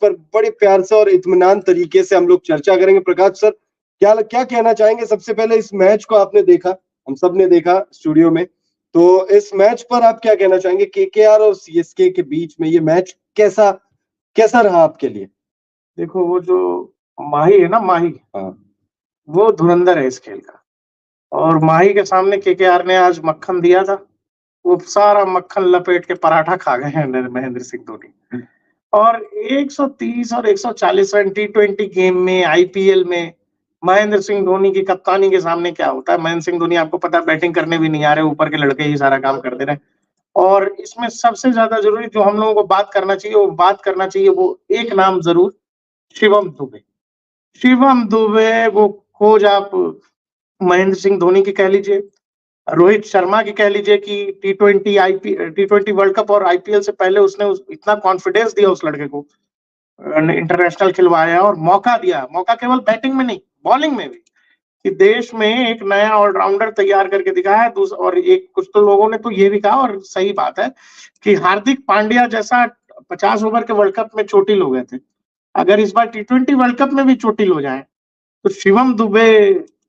पर बड़े प्यार से और इत्मीनान तरीके से हम लोग चर्चा करेंगे। प्रकाश सर, क्या क्या कहना चाहेंगे? सबसे पहले इस मैच को आपने देखा, हम सब ने देखा स्टूडियो में, तो इस मैच पर आप क्या कहना चाहेंगे? केकेआर और सीएसके के बीच में ये मैच कैसा कैसा रहा आपके लिए? देखो, वो जो माही है ना, माही, हाँ, वो धुरंधर है इस खेल का। और माही के सामने केकेआर ने आज मक्खन दिया था, वो सारा मक्खन लपेट के पराठा खा गए हैं महेंद्र सिंह धोनी। और 130 और 140 रन टी20 गेम में, आईपीएल में महेंद्र सिंह धोनी की कप्तानी के सामने क्या होता है? महेंद्र सिंह धोनी, आपको पता है, बैटिंग करने भी नहीं आ रहे, ऊपर के लड़के ही सारा काम कर दे रहे हैं। और इसमें सबसे ज्यादा जरूरी जो हम लोगों को बात करना चाहिए, वो एक नाम जरूर, शिवम दुबे। शिवम दुबे, वो खोज आप महेंद्र सिंह धोनी की कह लीजिए, रोहित शर्मा की कह लीजिए कि टी20 वर्ल्ड कप और आईपीएल से पहले उसने इतना कॉन्फिडेंस दिया उस लड़के को, इंटरनेशनल खिलवाया और मौका दिया, मौका केवल बैटिंग में नहीं, बॉलिंग में भी, कि देश में एक नया ऑलराउंडर तैयार करके दिखाया। और एक कुछ तो लोगों ने तो ये भी कहा, और सही बात है, कि हार्दिक पांड्या जैसा 50 ओवर के वर्ल्ड कप में चोटिल हो गए थे, अगर इस बार टी20 वर्ल्ड कप में भी चोटिल हो जाए तो शिवम दुबे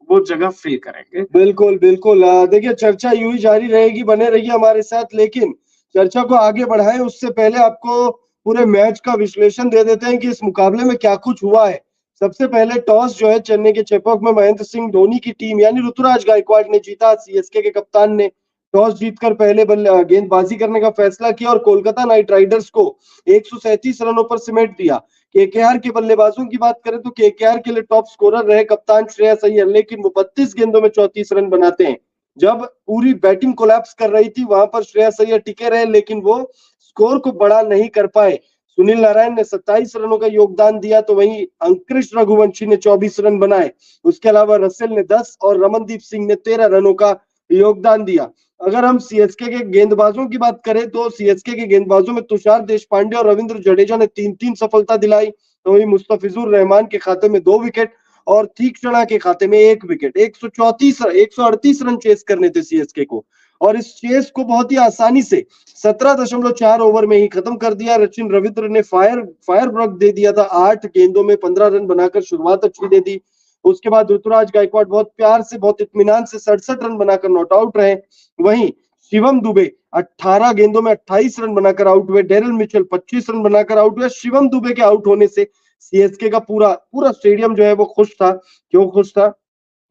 वो जगह फिल करेंगे। बिल्कुल, बिल्कुल। देखिए, चर्चा यूँ ही जारी रहेगी, बने रहिए हमारे साथ। लेकिन चर्चा को आगे बढ़ाएँ उससे पहले आपको पूरे मैच का विश्लेषण दे देते हैं कि इस मुकाबले में क्या कुछ हुआ है। सबसे पहले टॉस जो है चेन्नई के चेपॉक में महेंद्र सिंह धोनी की टीम यानी ऋतुराज गायकवाड़ ने जीता। सीएसके के कप्तान ने टॉस जीतकर पहले गेंदबाजी करने का फैसला किया और कोलकाता नाइट राइडर्स को 137 रनों पर सिमट दिया। केकेआर के बल्लेबाजों की बात करें तो केकेआर के लिए टॉप स्कोरर रहे कप्तान श्रेयस अय्यर, लेकिन वो 32 गेंदों में 34 रन बनाते हैं। जब पूरी बैटिंग कोलैप्स कर रही थी वहां पर श्रेयस अय्यर टिके रहे, लेकिन वो स्कोर को बड़ा नहीं कर पाए। सुनील नारायण ने 27 रनों का योगदान दिया, तो वहीं अंकुरिश रघुवंशी ने 24 रन बनाए। उसके अलावा रसेल ने 10 और रमनदीप सिंह ने 13 रनों का योगदान दिया। अगर हम सीएसके के गेंदबाजों की बात करें तो सीएसके के गेंदबाजों में तुषार देशपांडे और रविंद्र जडेजा ने 3-3 सफलता दिलाई, तो वहीं मुस्तफिजुर रहमान के खाते में 2 विकेट और तीक्षणा के खाते में 1 विकेट। 138 रन चेस करने थे सीएसके को, और इस चेस को बहुत ही आसानी से 17.4 ओवर में ही खत्म कर दिया। सचिन रविंद्र ने फायर ब्रेक दे दिया था, 8 गेंदों में 15 रन बनाकर शुरुआत अच्छी दे दी। उसके बाद ऋतुराज गायकवाड़ बहुत प्यार से, बहुत इत्मीनान से 67 रन बनाकर नॉट आउट रहे। वहीं शिवम दुबे 18 गेंदों में 28 रन बनाकर आउट हुए। डेरिल मिचेल 25 रन बनाकर आउट हुए। शिवम दुबे के आउट होने से सीएसके का पूरा स्टेडियम जो है वो खुश था। क्यों खुश था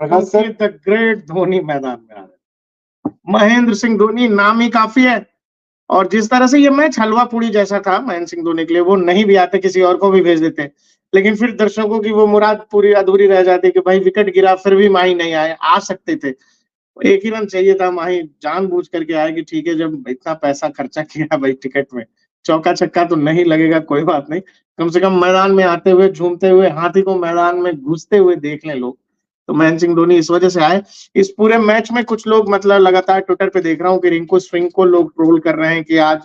प्रकाश सर? द ग्रेट धोनी मैदान में आ रहे, महेंद्र सिंह धोनी नाम ही काफी है। और जिस तरह से ये मैच हलवा पूरी जैसा था महेंद्र सिंह धोनी के लिए, वो नहीं भी आते, किसी और को भी भेज देते, लेकिन फिर दर्शकों की वो मुराद पूरी अधूरी रह जाती कि भाई विकेट गिरा फिर भी माही नहीं आए, आ सकते थे, एक ही रन चाहिए था। माही जानबूझ करके आए कि ठीक है, जब इतना पैसा खर्चा किया भाई टिकट में, चौका छक्का तो नहीं लगेगा, कोई बात नहीं, कम से कम मैदान में आते हुए, झूमते हुए, हाथी को मैदान में घुसते हुए देख लें लोग। तो महेंद्र सिंह धोनी इस वजह से आए। इस पूरे मैच में कुछ लोग, मतलब लगातार ट्विटर पे देख रहा हूँ कि रिंकू सिंह को लोग ट्रोल कर रहे हैं कि आज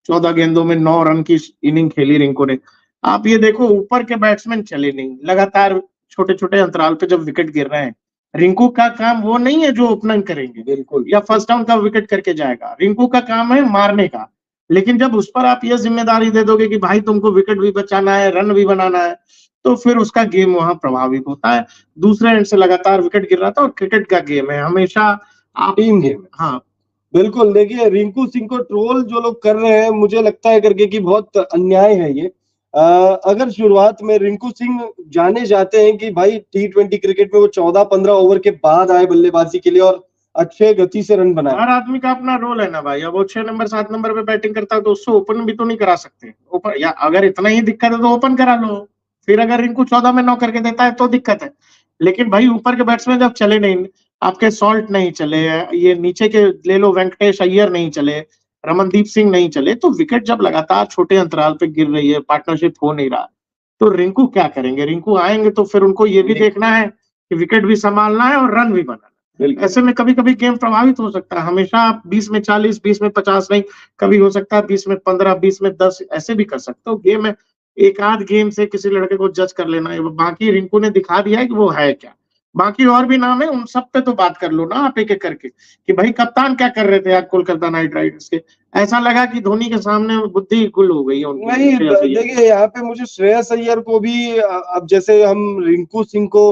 14 गेंदों में 9 रन की इनिंग खेली रिंकू ने। आप ये देखो, ऊपर के बैट्समैन चले नहीं, लगातार छोटे छोटे अंतराल पे जब विकेट गिर रहे हैं, रिंकू का काम वो नहीं है जो ओपनिंग करेंगे बिल्कुल, या फर्स्ट डाउन का विकेट करके जाएगा। रिंकू का काम है मारने का। लेकिन जब उस पर आप ये जिम्मेदारी दे दोगे कि भाई तुमको विकेट भी बचाना है, रन भी बनाना है, तो फिर उसका गेम वहां प्रभावित होता है। दूसरे एंड से लगातार विकेट गिर रहा था, और क्रिकेट का गेम है हमेशा आप टीम गेम। हाँ बिल्कुल, देखिए रिंकू सिंह को ट्रोल जो लोग कर रहे हैं, मुझे लगता है करके कि बहुत अन्याय है ये। अगर शुरुआत में रिंकू सिंह जाने जाते हैं कि भाई टी20 क्रिकेट में वो 14-15 ओवर के बाद आए बल्लेबाजी के लिए और अच्छे गति से रन बनाए। हर आदमी का अपना रोल है ना भाई। अब वो 6 नंबर 7 नंबर पे बैटिंग करता है तो उससे ओपन भी तो नहीं करा सकते ओपन, या अगर इतना ही दिक्कत है तो ओपन करा लो। फिर अगर रिंकू 14 में 9 करके देता है तो दिक्कत है। लेकिन भाई ऊपर के बैट्समैन जब चले नहीं, आपके सॉल्ट नहीं चले, ये नीचे के ले लो, वेंकटेश अय्यर नहीं चले, रमनदीप सिंह नहीं चले, तो विकेट जब लगातार छोटे अंतराल पे गिर रही है, पार्टनरशिप हो नहीं रहा, तो रिंकू क्या करेंगे? रिंकू आएंगे तो फिर उनको ये भी देखना है कि विकेट भी संभालना है और रन भी बनाना। ऐसे में कभी कभी गेम प्रभावित हो सकता है। हमेशा आप 20 में 40, 20 में 50 नहीं, कभी हो सकता है 20 में 15, 20 में 10, ऐसे भी कर सकते हो। गेम है, एक आध गेम से किसी लड़के को जज कर लेना है। बाकी रिंकू ने दिखा दिया है कि वो है क्या। बाकी और भी नाम है, उन सब पे तो बात कर लो ना आप एक एक करके कि भाई कप्तान क्या कर रहे थे आज कोलकाता नाइट राइडर्स के। ऐसा लगा कि धोनी के सामने बुद्धि गुल हो गई है उनकी। नहीं श्रेयस अय्यर। देखिए यहाँ पे मुझे श्रेयस अय्यर को भी अब जैसे हम रिंकू सिंह को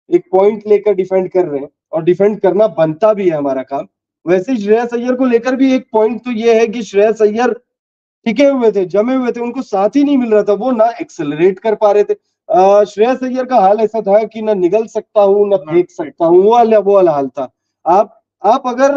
एक पॉइंट लेकर डिफेंड कर रहे हैं और डिफेंड करना बनता भी है हमारा काम, वैसे ही श्रेयस अय्यर को लेकर भी एक पॉइंट तो ये है कि श्रेयस अय्यर टिके हुए थे, जमे हुए थे, उनको साथ ही नहीं मिल रहा था, वो ना एक्सेलरेट कर पा रहे थे। श्रेयस अय्यर का हाल ऐसा था कि ना निगल सकता हूँ ना फेंक सकता हूँ, वो वाला हाल था। आप अगर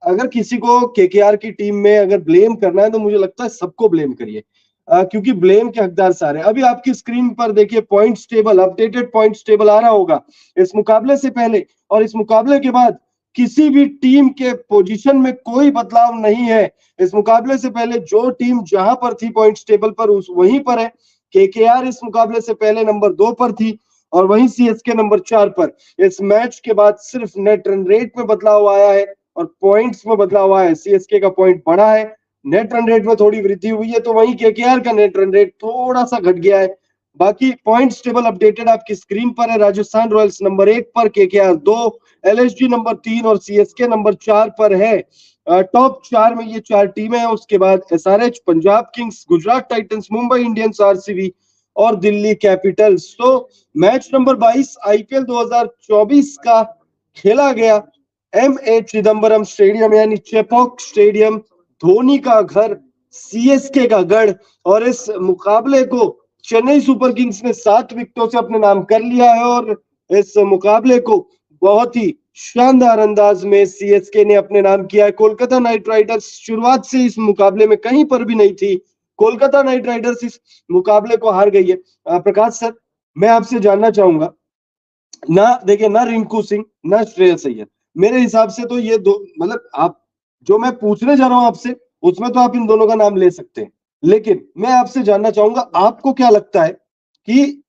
अगर किसी को केकेआर की टीम में अगर ब्लेम करना है तो मुझे लगता है सबको ब्लेम करिए, क्योंकि ब्लेम के हकदार सारे। अभी आपकी स्क्रीन पर देखिए points table, updated points table आ रहा होगा। इस मुकाबले से पहले और इस मुकाबले के बाद किसी भी टीम के पोजीशन में कोई बदलाव नहीं है। इस मुकाबले से पहले जो टीम जहां पर थी पॉइंट्स टेबल पर उस वहीं पर है। केकेआर इस मुकाबले से पहले नंबर 2 पर थी और वहीं सीएसके नंबर 4 पर। इस मैच के बाद सिर्फ नेट रन रेट में बदलाव आया है और पॉइंट्स में बदलाव आया है। सीएसके का पॉइंट बढ़ा है, नेट रन रेट में थोड़ी वृद्धि हुई है, तो वहीं केकेआर का नेट रन रेट थोड़ा सा घट गया है। बाकी पॉइंट्स टेबल अपडेटेड आपकी स्क्रीन पर है। राजस्थान रॉयल्स नंबर 1 पर, केकेआर 2, एलएसजी नंबर 3 और सीएसके नंबर 4 पर है। टॉप 4 में ये 4 टीमें हैं। उसके बाद SRH, Punjab Kings, Gujarat Titans, Mumbai Indians, RCB और दिल्ली कैपिटल्स। तो मैच नंबर 22 आईपीएल 2024 का खेला गया एमए चिदम्बरम स्टेडियम यानी चेपॉक स्टेडियम, धोनी का घर, सीएसके का गढ़। और इस मुकाबले को चेन्नई सुपर किंग्स ने 7 विकेटों से अपने नाम कर लिया है और इस मुकाबले को बहुत ही शानदार अंदाज में सीएसके ने अपने नाम किया है। कोलकाता नाइट राइडर्स शुरुआत से इस मुकाबले में कहीं पर भी नहीं थी। कोलकाता नाइट राइडर्स इस मुकाबले को हार गई है। प्रकाश सर, मैं आपसे जानना चाहूंगा, ना देखिए ना रिंकू सिंह ना श्रेयस अय्यर, मेरे हिसाब से तो ये दो, मतलब आप जो मैं पूछने जा रहा हूं आपसे उसमें तो आप इन दोनों का नाम ले सकते हैं, लेकिन मैं आपसे जानना चाहूंगा आपको क्या लगता है कि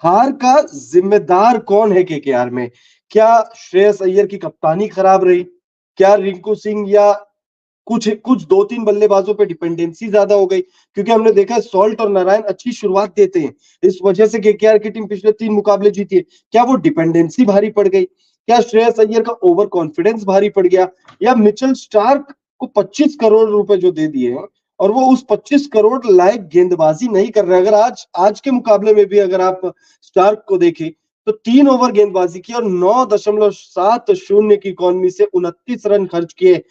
हार का जिम्मेदार कौन है केकेआर में? क्या श्रेयस अय्यर की कप्तानी खराब रही? क्या रिंकू सिंह या कुछ कुछ 2-3 बल्लेबाजों पे डिपेंडेंसी ज्यादा हो गई? क्योंकि हमने देखा है सॉल्ट और नारायण अच्छी शुरुआत देते हैं, इस वजह से केकेआर की टीम पिछले 3 मुकाबले जीती है। क्या वो डिपेंडेंसी भारी पड़ गई? क्या श्रेयस अय्यर का ओवर कॉन्फिडेंस भारी पड़ गया? या मिचेल स्टार्क को 25 करोड़ रुपए जो दे दिए हैं और वो उस 25 करोड़ लायक गेंदबाजी नहीं कर रहे? अगर आज के मुकाबले में भी अगर आप स्टार्क को देखें तो 3 ओवर गेंदबाजी की और 9.70 की इकॉनमी से 29 रन खर्च किए।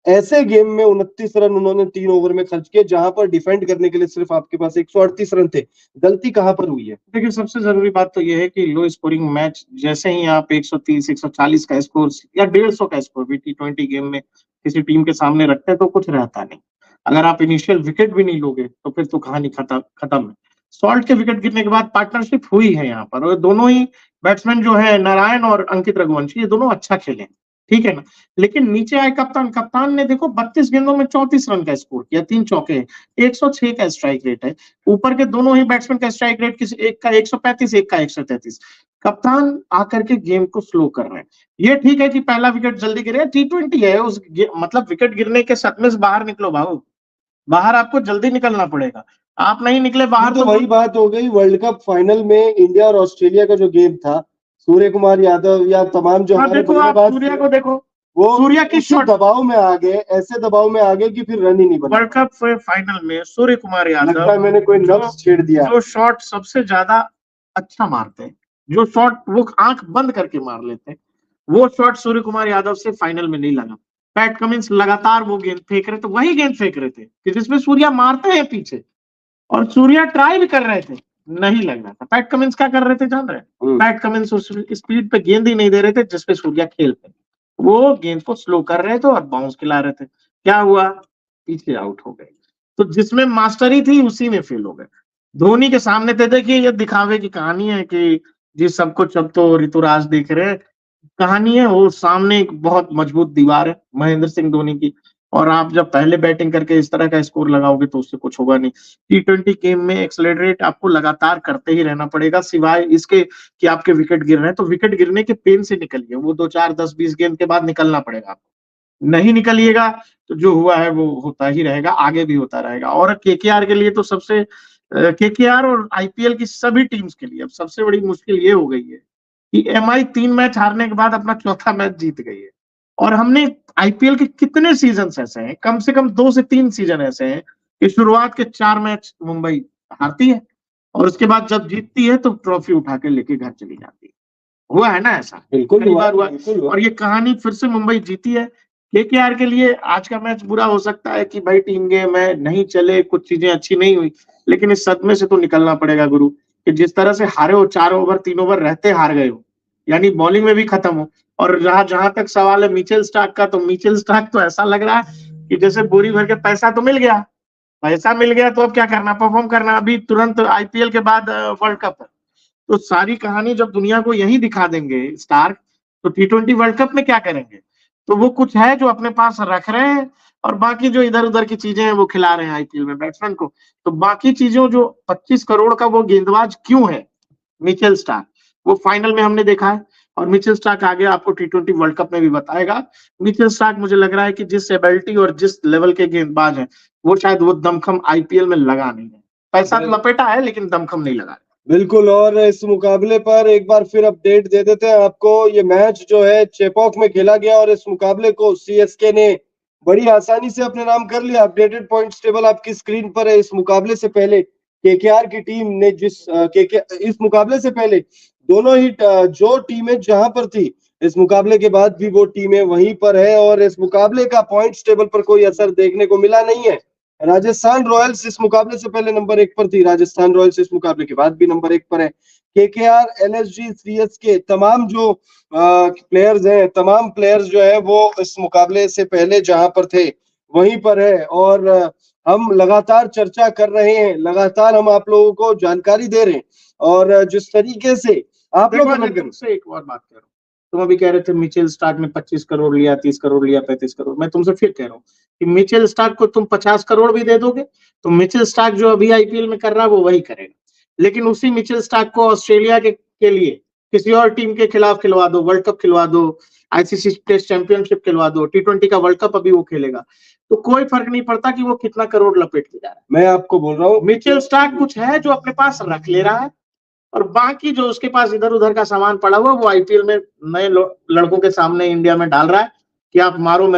ऐसे गेम में 29 रन उन्होंने 3 ओवर में खर्च किए जहां पर डिफेंड करने के लिए सिर्फ आपके पास 138 रन थे। गलती कहां पर हुई है? देखिए सबसे जरूरी बात तो यह है कि लो स्कोरिंग मैच जैसे ही आप 130 140 का स्कोर या 150 का स्कोर भी T20 गेम में किसी टीम के सामने रखते हैं तो कुछ रहता नहीं। अगर आप इनिशियल विकेट भी नहीं लोगे तो फिर तो कहानी खत्म है। सॉल्ट के विकेट गिरने के बाद पार्टनरशिप हुई है यहाँ पर और दोनों ही बैट्समैन जो है नारायण और अंकित रघुवंशी, ये दोनों अच्छा खेले, ठीक है ना। लेकिन नीचे आए कप्तान ने देखो 32 गेंदों में 34 रन का स्कोर किया, 3 चौके हैं, 106 का स्ट्राइक रेट है। ऊपर के दोनों ही बैट्समैन का स्ट्राइक रेट किसी एक का 135, एक का 133। कप्तान आकर के गेम को स्लो कर रहे हैं। ये ठीक है कि पहला विकेट जल्दी गिरे, T20 है, उस मतलब विकेट गिरने के सदमे से बाहर निकलो भाऊ, बाहर आपको जल्दी निकलना पड़ेगा। आप नहीं निकले बाहर तो वही बात हो गई वर्ल्ड कप फाइनल में इंडिया और ऑस्ट्रेलिया का जो गेम था, सूर्य कुमार यादव या तमाम जो हमारे बल्लेबाज, सूर्या को देखो, वो सूर्या की शॉट दबाव में आ गए, ऐसे दबाव में आ गए कि फिर रन ही नहीं बना। वर्ल्ड कप फाइनल में सूर्य कुमार यादव, लगता है मैंने कोई लफ्ज छेड़ दिया, जो शॉट सबसे ज्यादा अच्छा मारते हैं, जो शॉट वो आंख बंद करके मार लेते हैं, वो शॉट सूर्य कुमार यादव से फाइनल में नहीं लगा। पैट कमिंस लगातार वो गेंद फेंक रहे थे, वही गेंद फेंक रहे थे कि जिसमें सूर्या मारते हैं पीछे, और सूर्या ट्राई भी कर रहे थे, नहीं लग रहा था। पैट कमिंस क्या कर रहे थे जान रहे हैं? पैट कमिंस उस स्पीड पे गेंद ही नहीं दे रहे थे जिसपे सूर्या खेलते, वो गेंद को स्लो कर रहे थे और बाउंस खिला रहे थे। क्या हुआ? पीछे आउट हो गए। तो जिसमें मास्टरी थी उसी में फेल हो गए। धोनी के सामने थे, देखिए ये दिखावे की कहानी है कि जी सब कुछ अब तो ऋतुराज देख रहे हैं, कहानी है वो सामने एक बहुत मजबूत दीवार है महेंद्र सिंह धोनी की, और आप जब पहले बैटिंग करके इस तरह का स्कोर लगाओगे तो उससे कुछ होगा नहीं। T20 गेम में एक्सेलरेट आपको लगातार करते ही रहना पड़ेगा, सिवाय इसके कि आपके विकेट गिर रहे हैं तो विकेट गिरने के पेन से निकलिए, वो 2-4-10-20 गेंद के बाद निकलना पड़ेगा आपको। नहीं निकलिएगा तो जो हुआ है वो होता ही रहेगा, आगे भी होता रहेगा। और केकेआर के लिए तो सबसे केकेआर और आईपीएल की सभी टीम्स के लिए अब सबसे बड़ी मुश्किल ये हो गई है कि एमआई 3 मैच हारने के बाद अपना चौथा मैच जीत गई है। और हमने आईपीएल के कितने सीजन ऐसे हैं, कम से कम 2 से 3 सीजन ऐसे हैं कि शुरुआत के 4 मैच मुंबई हारती है और उसके बाद जब जीतती है तो ट्रॉफी उठा के लेके घर चली जाती है। हुआ है ना ऐसा? बिल्कुल कई बार हुआ। बिल्कुल हुआ। और ये कहानी फिर से मुंबई जीती है। केकेआर के लिए आज का मैच बुरा हो सकता है कि भाई टीम गेम है, नहीं चले, कुछ चीजें अच्छी नहीं हुई, लेकिन इस सदमे से तो निकलना पड़ेगा गुरु, कि जिस तरह से हारे हो, 4 ओवर 3 ओवर रहते हार गए हो, यानी बॉलिंग में भी खत्म हो। और जहां जहां तक सवाल है मिचेल स्टार्क का, तो मिचेल स्टार्क तो ऐसा लग रहा है कि जैसे बोरी भर के पैसा तो मिल गया, पैसा मिल गया तो अब क्या करना, परफॉर्म करना। अभी तुरंत आईपीएल के बाद वर्ल्ड कप है, तो सारी कहानी जब दुनिया को यही दिखा देंगे स्टार्क, तो टी20 वर्ल्ड कप में क्या करेंगे? तो वो कुछ है जो अपने पास रख रहे हैं और बाकी जो इधर उधर की चीजें हैं वो खिला रहे हैं आईपीएल में बैट्समैन को। तो बाकी चीजों जो 25 करोड़ का वो गेंदबाज क्यों है मिचेल स्टार्क, वो फाइनल में हमने देखा है। और मिचेल स्टार्क आगे आपको टी20 वर्ल्ड कप में भी बताएगा। मिचेल स्टार्क मुझे लग रहा है कि जिस एबिलिटी और जिस लेवल के गेंदबाज हैं, वो शायद वो दमखम आईपीएल में लगा नहीं है। पैसा तो लपेटा है लेकिन दमखम नहीं लगा। बिल्कुल। और इस मुकाबले पर एक बार फिर अपडेट दे देते हैं आपको। ये मैच जो है चेपॉक में खेला गया और इस मुकाबले को सीएसके ने बड़ी आसानी से अपने नाम कर लिया। अपडेटेड पॉइंट्स टेबल आपकी स्क्रीन पर है। इस मुकाबले से पहले केकेआर की टीम ने इस मुकाबले से पहले दोनों ही जो टीमें जहां पर थी, इस मुकाबले के बाद भी वो टीमें वहीं पर है और इस मुकाबले का पॉइंट्स टेबल पर कोई असर देखने को मिला नहीं है। राजस्थान रॉयल्स इस मुकाबले से पहले नंबर 1 पर थी, राजस्थान रॉयल्स इस मुकाबले के बाद भी नंबर 1 पर है। केकेआर, एलएसजी, सीएसके तमाम जो प्लेयर्स हैं, तमाम प्लेयर्स जो है वो इस मुकाबले से पहले जहां पर थे वहीं पर है। और हम लगातार चर्चा कर रहे हैं, लगातार हम आप लोगों को जानकारी दे रहे हैं। और जिस तरीके से आप लोग तुमसे एक और बात कह रहा हूँ, तुम अभी कह रहे थे मिचेल स्टार्क ने 25 करोड़ लिया, 30 करोड़ लिया, 35 करोड़। मैं तुमसे फिर कह रहा हूँ कि मिचेल स्टार्क को तुम 50 करोड़ भी दे दोगे तो मिचेल स्टार्क जो अभी आईपीएल में कर रहा है वो वही करेगा। लेकिन उसी मिचेल स्टार्क को ऑस्ट्रेलिया के लिए किसी और टीम के खिलाफ खिलवा दो, वर्ल्ड कप खिलवा दो, आईसीसी टेस्ट चैंपियनशिप खिलवा दो, टी20 का वर्ल्ड कप अभी वो खेलेगा, तो कोई फर्क नहीं पड़ता कि वो कितना करोड़ लपेट के जा रहा है। मैं आपको बोल रहा हूँ मिचेल स्टार्क कुछ है जो अपने पास रख ले रहा है और बाकी जो उसके पास इधर उधर का सामान पड़ा हुआ वो आईपीएल में नए लड़कों के सामने इंडिया में डाल रहा है कि आप मारो मेरे